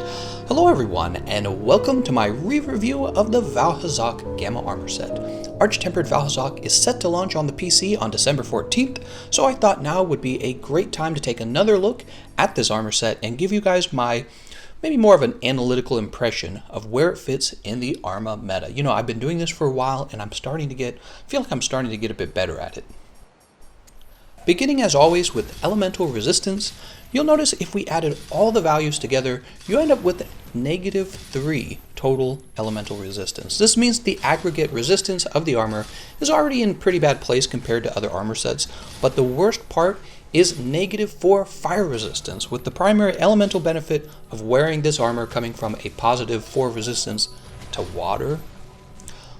Hello everyone, and welcome to my re-review of the VAAL HAZAK Gamma Armor Set. Arch-Tempered VAAL HAZAK is set to launch on the PC on December 14th, so I thought now would be a great time to take another look at this armor set and give you guys my maybe more of an analytical impression of where it fits in the Arma meta. You know, I've been doing this for a while and I feel like I'm starting to get a bit better at it. Beginning as always with elemental resistance, you'll notice if we added all the values together, you end up with -3 total elemental resistance. This means the aggregate resistance of the armor is already in pretty bad place compared to other armor sets, but the worst part is -4 fire resistance, with the primary elemental benefit of wearing this armor coming from a +4 resistance to water,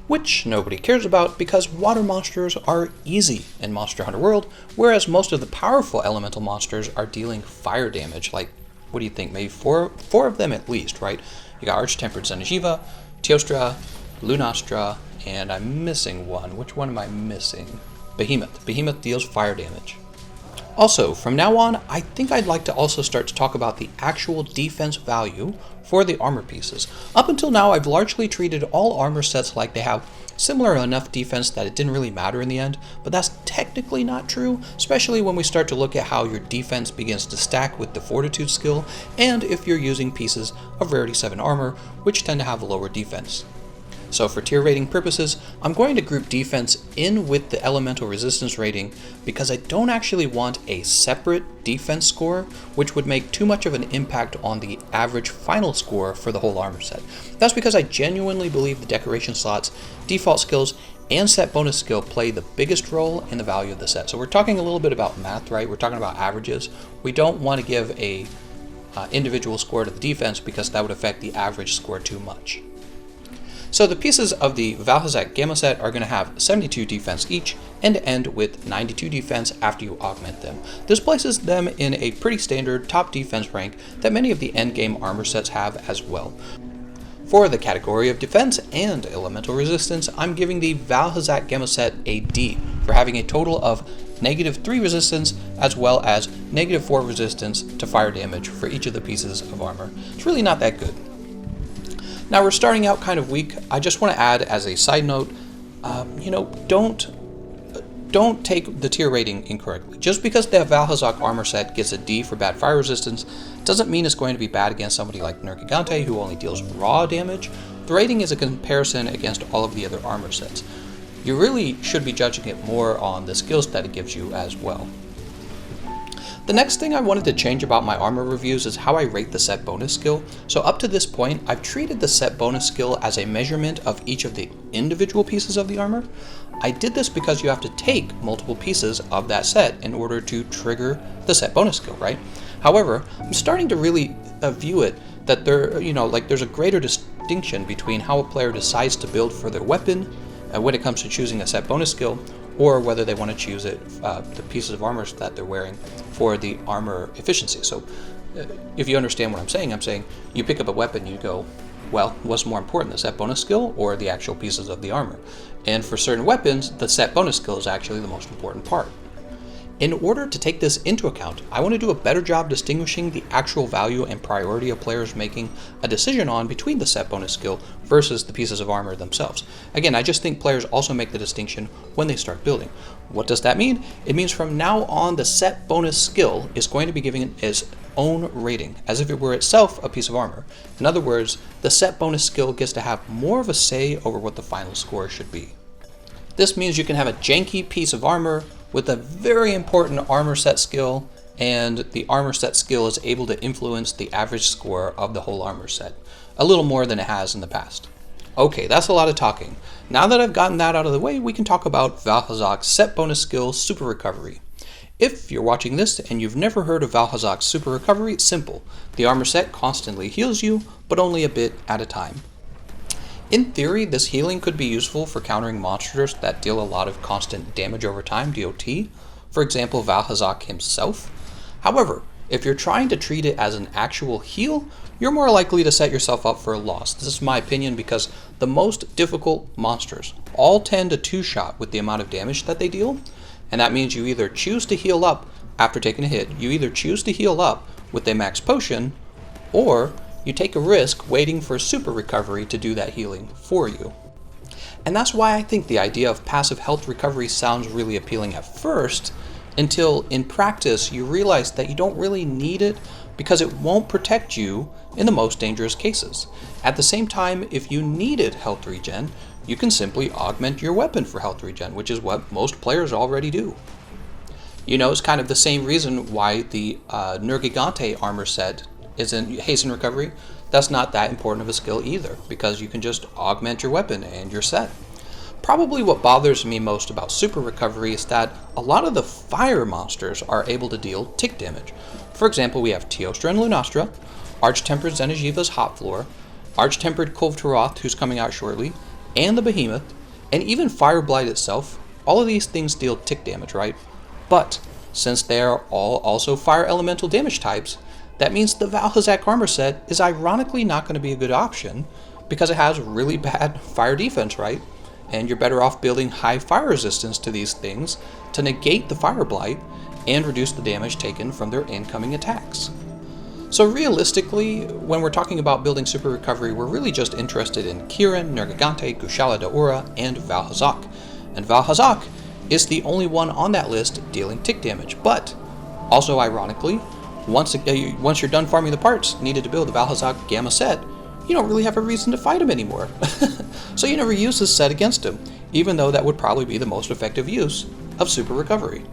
which nobody cares about because water monsters are easy in Monster Hunter World, whereas most of the powerful elemental monsters are dealing fire damage. Like, what do you think? Maybe four of them at least, right? You got Arch-Tempered Zenjiva, Teostra, Lunastra, and I'm missing one. Which one am I missing? Behemoth. Behemoth deals fire damage. Also, from now on, I think I'd like to also start to talk about the actual defense value for the armor pieces. Up until now, I've largely treated all armor sets like they have similar enough defense that it didn't really matter in the end, but that's technically not true, especially when we start to look at how your defense begins to stack with the Fortitude skill, and if you're using pieces of Rarity 7 armor, which tend to have lower defense. So for tier rating purposes, I'm going to group defense in with the elemental resistance rating because I don't actually want a separate defense score, which would make too much of an impact on the average final score for the whole armor set. That's because I genuinely believe the decoration slots, default skills, and set bonus skill play the biggest role in the value of the set. So we're talking a little bit about math, right? We're talking about averages. We don't want to give a individual score to the defense because that would affect the average score too much. So the pieces of the VAAL HAZAK Gamma set are going to have 72 defense each and end with 92 defense after you augment them. This places them in a pretty standard top defense rank that many of the endgame armor sets have as well. For the category of defense and elemental resistance, I'm giving the VAAL HAZAK Gamma set a D for having a total of -3 resistance as well as -4 resistance to fire damage for each of the pieces of armor. It's really not that good. Now we're starting out kind of weak. I just want to add as a side note, don't take the tier rating incorrectly. Just because the VAAL HAZAK armor set gets a D for bad fire resistance doesn't mean it's going to be bad against somebody like Nergigante who only deals raw damage. The rating is a comparison against all of the other armor sets. You really should be judging it more on the skills that it gives you as well. The next thing I wanted to change about my armor reviews is how I rate the set bonus skill. So up to this point, I've treated the set bonus skill as a measurement of each of the individual pieces of the armor. I did this because you have to take multiple pieces of that set in order to trigger the set bonus skill, right? However, I'm starting to really view it that there's a greater distinction between how a player decides to build for their weapon when it comes to choosing a set bonus skill, or whether they want to choose the pieces of armor that they're wearing for the armor efficiency. So if you understand what I'm saying you pick up a weapon, you go, well, what's more important, the set bonus skill or the actual pieces of the armor? And for certain weapons, the set bonus skill is actually the most important part. In order to take this into account, I want to do a better job distinguishing the actual value and priority of players making a decision on between the set bonus skill versus the pieces of armor themselves. Again, I just think players also make the distinction when they start building. What does that mean? It means from now on, the set bonus skill is going to be given its own rating, as if it were itself a piece of armor. In other words, the set bonus skill gets to have more of a say over what the final score should be. This means you can have a janky piece of armor with a very important armor set skill, and the armor set skill is able to influence the average score of the whole armor set, a little more than it has in the past. Okay, that's a lot of talking. Now that I've gotten that out of the way, we can talk about VAAL HAZAK's set bonus skill, Super Recovery. If you're watching this and you've never heard of VAAL HAZAK's Super Recovery, it's simple. The armor set constantly heals you, but only a bit at a time. In theory, this healing could be useful for countering monsters that deal a lot of constant damage over time, DOT, for example, VAAL HAZAK himself. However, if you're trying to treat it as an actual heal, you're more likely to set yourself up for a loss. This is my opinion because the most difficult monsters all tend to two-shot with the amount of damage that they deal, and that means you either choose to heal up after taking a hit, you either choose to heal up with a max potion, or you take a risk waiting for super recovery to do that healing for you. And that's why I think the idea of passive health recovery sounds really appealing at first, until in practice you realize that you don't really need it because it won't protect you in the most dangerous cases. At the same time, if you needed health regen, you can simply augment your weapon for health regen, which is what most players already do. You know, it's kind of the same reason why the Nergigante armor set is in hasten recovery. That's not that important of a skill either, because you can just augment your weapon and you're set. Probably what bothers me most about super recovery is that a lot of the fire monsters are able to deal tick damage. For example, we have Teostra and Lunastra, Arch-Tempered Xeno'jiiva's Hot Floor, Arch-Tempered Kulve who's coming out shortly, and the Behemoth, and even Fireblight itself. All of these things deal tick damage, right? But since they are all also fire elemental damage types, that means the VAAL HAZAK armor set is ironically not going to be a good option because it has really bad fire defense, right? And you're better off building high fire resistance to these things to negate the fire blight and reduce the damage taken from their incoming attacks. So realistically, when we're talking about building super recovery, we're really just interested in Kirin, Nergigante, Kushala Daora, and VAAL HAZAK. And VAAL HAZAK is the only one on that list dealing tick damage, but also ironically, once you're done farming the parts needed to build the VAAL HAZAK Gamma set, you don't really have a reason to fight him anymore. So you never use this set against him, even though that would probably be the most effective use of super recovery.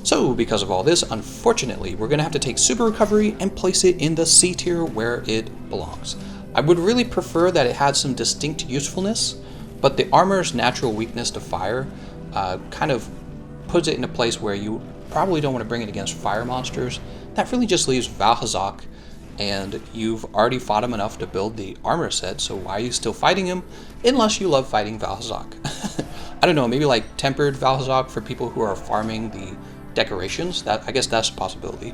So because of all this, unfortunately, we're going to have to take super recovery and place it in the C tier where it belongs. I would really prefer that it had some distinct usefulness, but the armor's natural weakness to fire kind of puts it in a place where you probably don't want to bring it against fire monsters. That really just leaves VAAL HAZAK, and you've already fought him enough to build the armor set, so why are you still fighting him unless you love fighting VAAL HAZAK? I don't know, maybe like tempered VAAL HAZAK for people who are farming the decorations. I guess that's a possibility.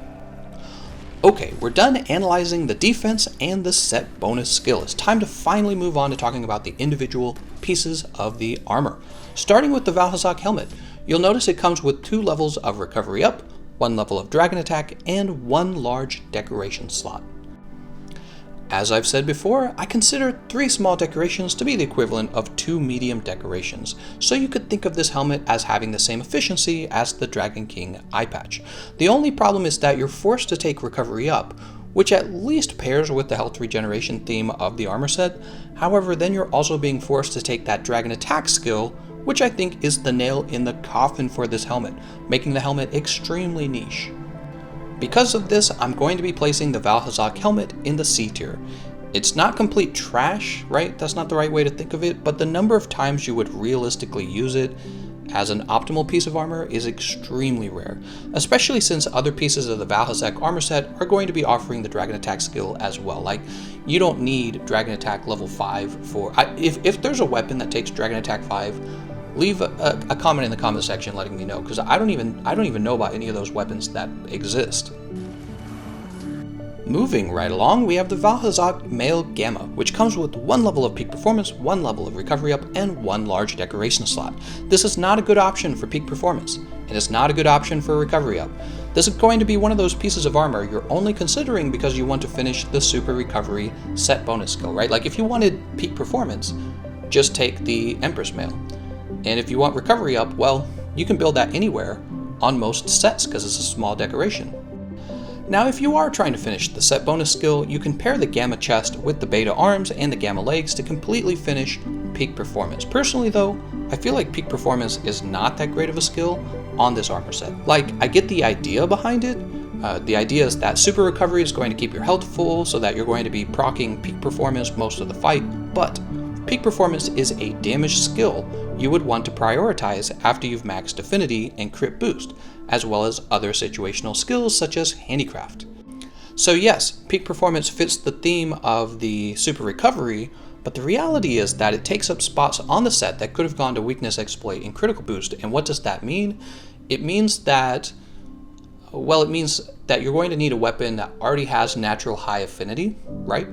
Okay, we're done analyzing the defense and the set bonus skill. It's time to finally move on to talking about the individual pieces of the armor. Starting with the VAAL HAZAK helmet, you'll notice it comes with 2 levels of recovery up, 1 level of dragon attack, and 1 large decoration slot. As I've said before, I consider 3 small decorations to be the equivalent of 2 medium decorations, so you could think of this helmet as having the same efficiency as the Dragon King eye patch. The only problem is that you're forced to take recovery up, which at least pairs with the health regeneration theme of the armor set. However, then you're also being forced to take that dragon attack skill, which I think is the nail in the coffin for this helmet, making the helmet extremely niche. Because of this, I'm going to be placing the VAAL HAZAK helmet in the C tier. It's not complete trash, right? That's not the right way to think of it, but the number of times you would realistically use it as an optimal piece of armor is extremely rare, especially since other pieces of the VAAL HAZAK armor set are going to be offering the dragon attack skill as well. Like, you don't need dragon attack level 5 for... If there's a weapon that takes dragon attack 5, leave a comment in the comment section letting me know, because I don't even know about any of those weapons that exist. Moving right along, we have the VAAL HAZAK Male Gamma, which comes with 1 level of peak performance, 1 level of recovery up, and 1 large decoration slot. This is not a good option for peak performance, and it's not a good option for recovery up. This is going to be one of those pieces of armor you're only considering because you want to finish the super recovery set bonus skill, right? Like if you wanted peak performance, just take the Empress Male. And if you want recovery up, well, you can build that anywhere on most sets because it's a small decoration. Now, if you are trying to finish the set bonus skill, you can pair the Gamma chest with the Beta arms and the Gamma legs to completely finish peak performance. Personally though, I feel like peak performance is not that great of a skill on this armor set. Like, I get the idea behind it. The idea is that super recovery is going to keep your health full so that you're going to be proccing peak performance most of the fight, but peak performance is a damage skill you would want to prioritize after you've maxed affinity and crit boost, as well as other situational skills such as handicraft. So yes, peak performance fits the theme of the super recovery, but the reality is that it takes up spots on the set that could have gone to weakness exploit and critical boost. And what does that mean? It means that you're going to need a weapon that already has natural high affinity, right?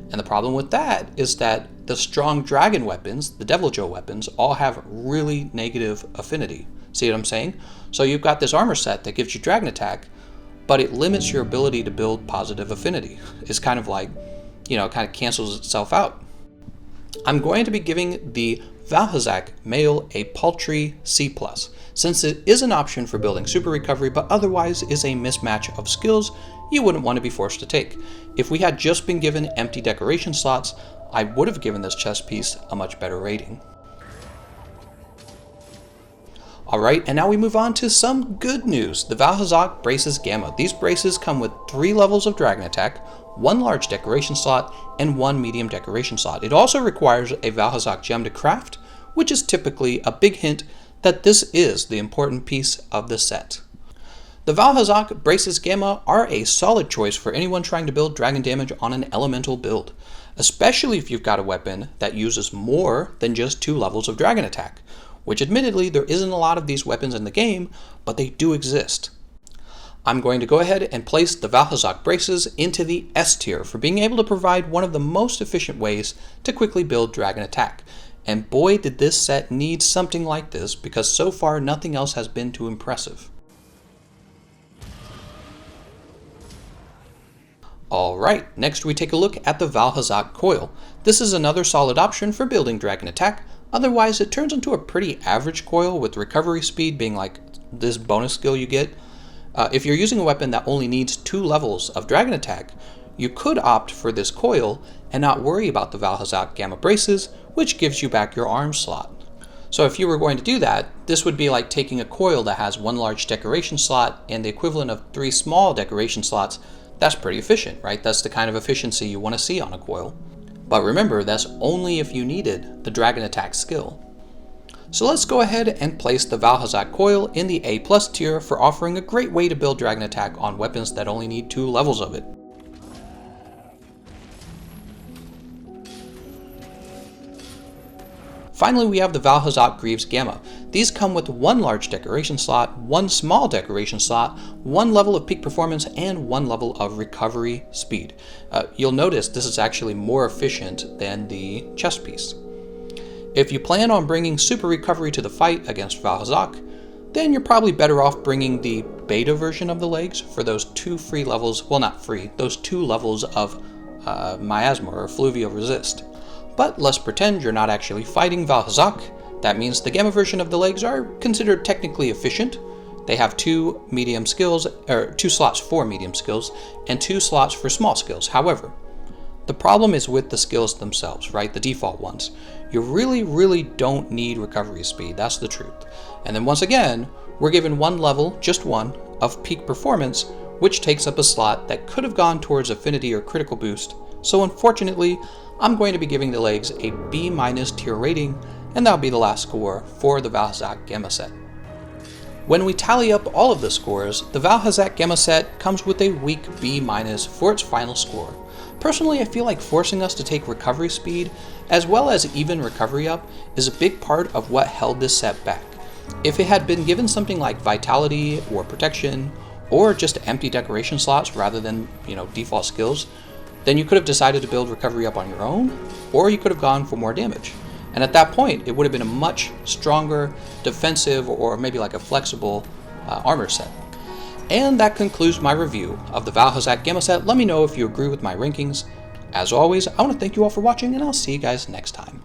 And the problem with that is that the strong dragon weapons, the Deviljho weapons, all have really negative affinity. See what I'm saying? So you've got this armor set that gives you dragon attack, but it limits your ability to build positive affinity. It's kind of like, kind of cancels itself out. I'm going to be giving the VAAL HAZAK male a paltry C+, since it is an option for building super recovery, but otherwise is a mismatch of skills you wouldn't want to be forced to take. If we had just been given empty decoration slots, I would have given this chess piece a much better rating. Alright, and now we move on to some good news. The VAAL HAZAK Braces Gamma. These braces come with 3 levels of dragon attack, 1 large decoration slot, and 1 medium decoration slot. It also requires a VAAL HAZAK gem to craft, which is typically a big hint that this is the important piece of the set. The VAAL HAZAK Braces Gamma are a solid choice for anyone trying to build dragon damage on an elemental build, especially if you've got a weapon that uses more than just 2 levels of dragon attack, which admittedly there isn't a lot of these weapons in the game, but they do exist. I'm going to go ahead and place the VAAL HAZAK Braces into the S tier for being able to provide one of the most efficient ways to quickly build dragon attack. And boy did this set need something like this, because so far nothing else has been too impressive. Alright, next we take a look at the VAAL HAZAK Coil. This is another solid option for building dragon attack, otherwise it turns into a pretty average coil with recovery speed being like this bonus skill you get. If you're using a weapon that only needs 2 levels of dragon attack, you could opt for this coil and not worry about the VAAL HAZAK Gamma Braces, which gives you back your arm slot. So if you were going to do that, this would be like taking a coil that has 1 large decoration slot and the equivalent of 3 small decoration slots. That's pretty efficient, right? That's the kind of efficiency you want to see on a coil. But remember, that's only if you needed the dragon attack skill. So let's go ahead and place the VAAL HAZAK Coil in the A+ tier for offering a great way to build dragon attack on weapons that only need 2 levels of it. Finally, we have the VAAL HAZAK Greaves Gamma. These come with 1 large decoration slot, 1 small decoration slot, 1 level of peak performance, and 1 level of recovery speed. You'll notice this is actually more efficient than the chest piece. If you plan on bringing super recovery to the fight against VAAL HAZAK, then you're probably better off bringing the beta version of the legs for those 2 free levels, well not free, those 2 levels of miasma or fluvial resist. But let's pretend you're not actually fighting VAAL HAZAK. That means the Gamma version of the legs are considered technically efficient. They have 2 medium skills, or 2 slots for medium skills, and 2 slots for small skills. However, the problem is with the skills themselves, right? The default ones. You really don't need recovery speed, that's the truth. And then once again, we're given 1 level, just 1, of peak performance, which takes up a slot that could have gone towards affinity or critical boost. So unfortunately, I'm going to be giving the legs a B- tier rating, and that'll be the last score for the VAAL HAZAK Gamma set. When we tally up all of the scores, the VAAL HAZAK Gamma set comes with a weak B- for its final score. Personally, I feel like forcing us to take recovery speed, as well as even recovery up, is a big part of what held this set back. If it had been given something like vitality or protection, or just empty decoration slots rather than, default skills, then you could have decided to build recovery up on your own, or you could have gone for more damage. And at that point, it would have been a much stronger defensive or maybe like a flexible armor set. And that concludes my review of the VAAL HAZAK Gamma set. Let me know if you agree with my rankings. As always, I want to thank you all for watching, and I'll see you guys next time.